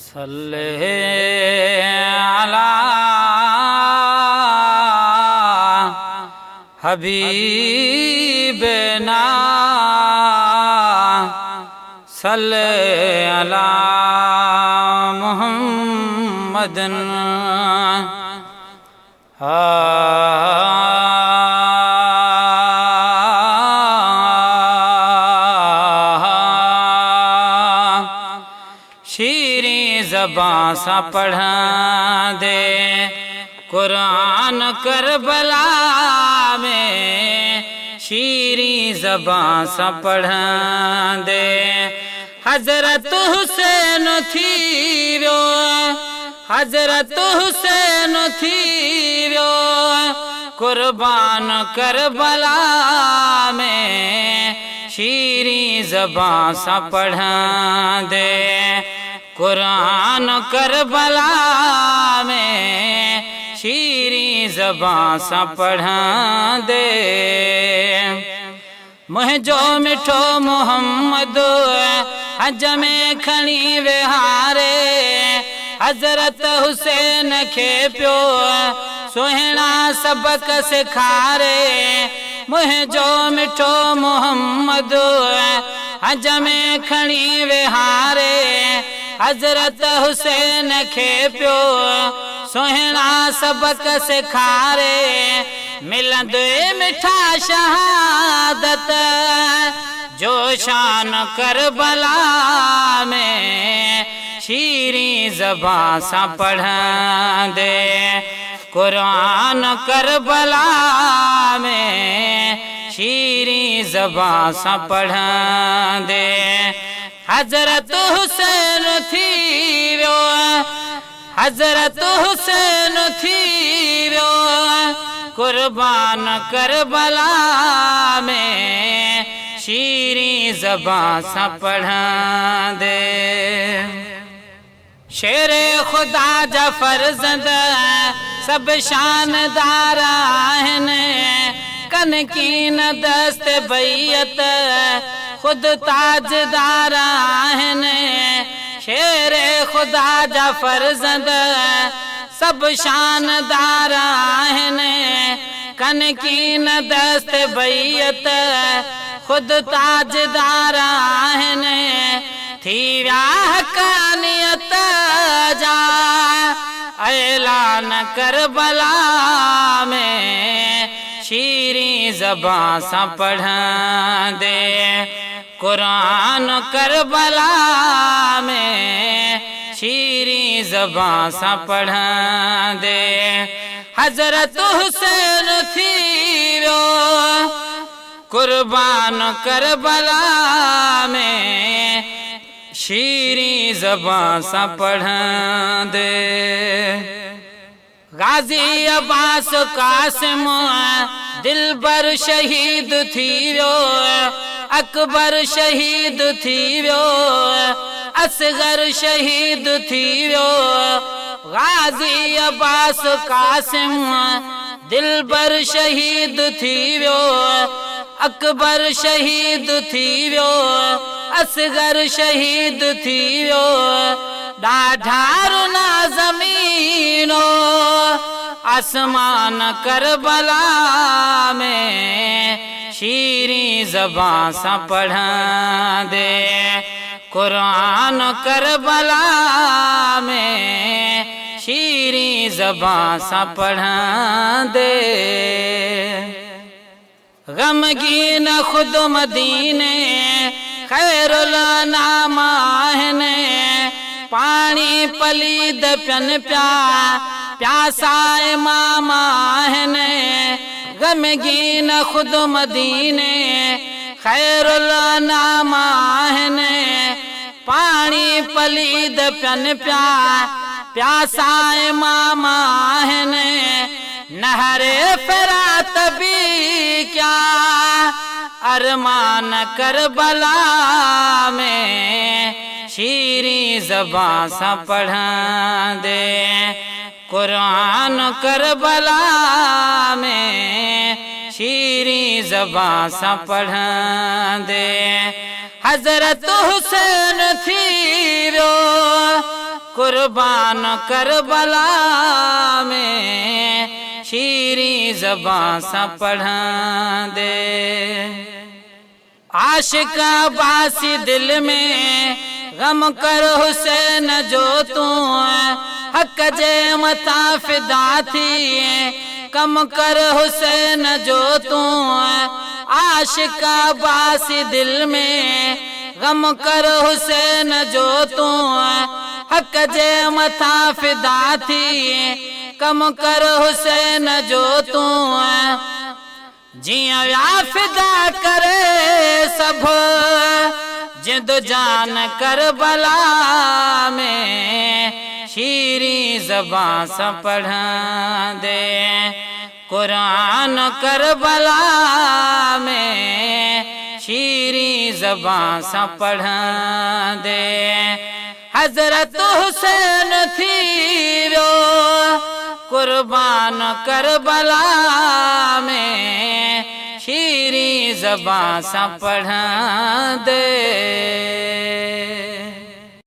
सल्ले अला हबीबना सल्ले अला मुहम्मदन शीरी ज़बां सा पढ़ा दे कुरान करबला में, शीरी ज़बां सा पढ़ा दे हज़रत हुसैन थी वियो, हज़रत हुसैन थी वियो कुर्बान करबला में, शीरी ज़बां सा पढ़ा दे कुरान करबला में, शीरी ज़बां सा पढ़ा दे। मुंहिंजो मिठो मोहम्मद हज में खणी विहारे, हज़रत हुसैन खे पियो सुहिणा सबक सेखारे। मुंहिंजो मिठो मोहम्मद हज में खणी विहारे, हज़रत हुसैन खे पियो सुहिणा सबक सेखारे। मिलंदे मिठा शहादत जो शान करबला में, शीरी ज़बां सा पढ़ा दे कुरान करबला में, शीरी ज़बां सा पढ़ा दे। हज़रत हुसैन थी वियो, हज़रत हुसैन थी वियो कुर्बान करबला में, शीरी ज़बां सा पढ़ा दे। शेरे खुदा जा फर्ज़ंद सब शानदार आहिनि, कनकीन दस्त बैयत खुद ताजदार आहिनि। शेरे खुदा जा फर्ज़ंद सब शानदार आहिनि, कनकीन दस्त बैयत खुद ताजदार आहिनि। थी विया हक़ानियत जा ऐलान करबला में, शीरी ज़बां सा पढ़ा दे कुरान करबला में, शीरी ज़बां सा पढ़ा दे। हज़रत हुसैन थी वियो कुर्बान करबला में, शीरी ज़बां सा पढ़ा दे। गाज़ी अब्बास कासिम दिलबर शहीद थी वियो, अकबर शहीद थी वियो, असगर शहीद थी वियो। गाज़ी अब्बास कासिम दिलबर शहीद थी वियो, अकबर शहीद थी वियो, असगर शहीद थी वियो। ॾाढा रुना ज़मीनो आसमान करबला में, शीरी ज़बां सा पढ़ा दे कुरान करबला में, शीरी ज़बां सा पढ़ा दे। गमगीन खुद मदीने खैरुल अनाम आहिनि, पानी पलीद पियन पिया प्यासा इमाम आहिनि। गमगीन खुद मदीने खैरुल अनाम आहिनि, पानी पलीद पियन पिया प्यासा इमाम आहिनि। नहरे फ़िरात भी क्या अरमान करबला में, शीरी ज़बां सा पढ़ा दे कुरान करबला में, शीरी ज़बां सा पढ़ा दे। हज़रत हुसैन थी वियो कुर्बान करबला में शीरी ज़बान सां पढ़ण दे। आशिक अब्बासी दिल में गम कर हुसैन जो तूं हक़ जे मथां फिदा थी कम कर हुसैन जो तूं आशिक अब्बासी दिल में गम कर हुसैन जो तूं हक़ जे मथां फिदा थी कम कर हुसैन जो तूं जियां विया फिदा करे सभु जिंद जान करबला में शीरी ज़बान सां पढ़ण दे। कुरान करबला में शीरी ज़बान सां पढ़ण दे। हज़रत हुसैन थी वियो कुर्बान करबला में शीरी ज़बान सां पढ़ण दे।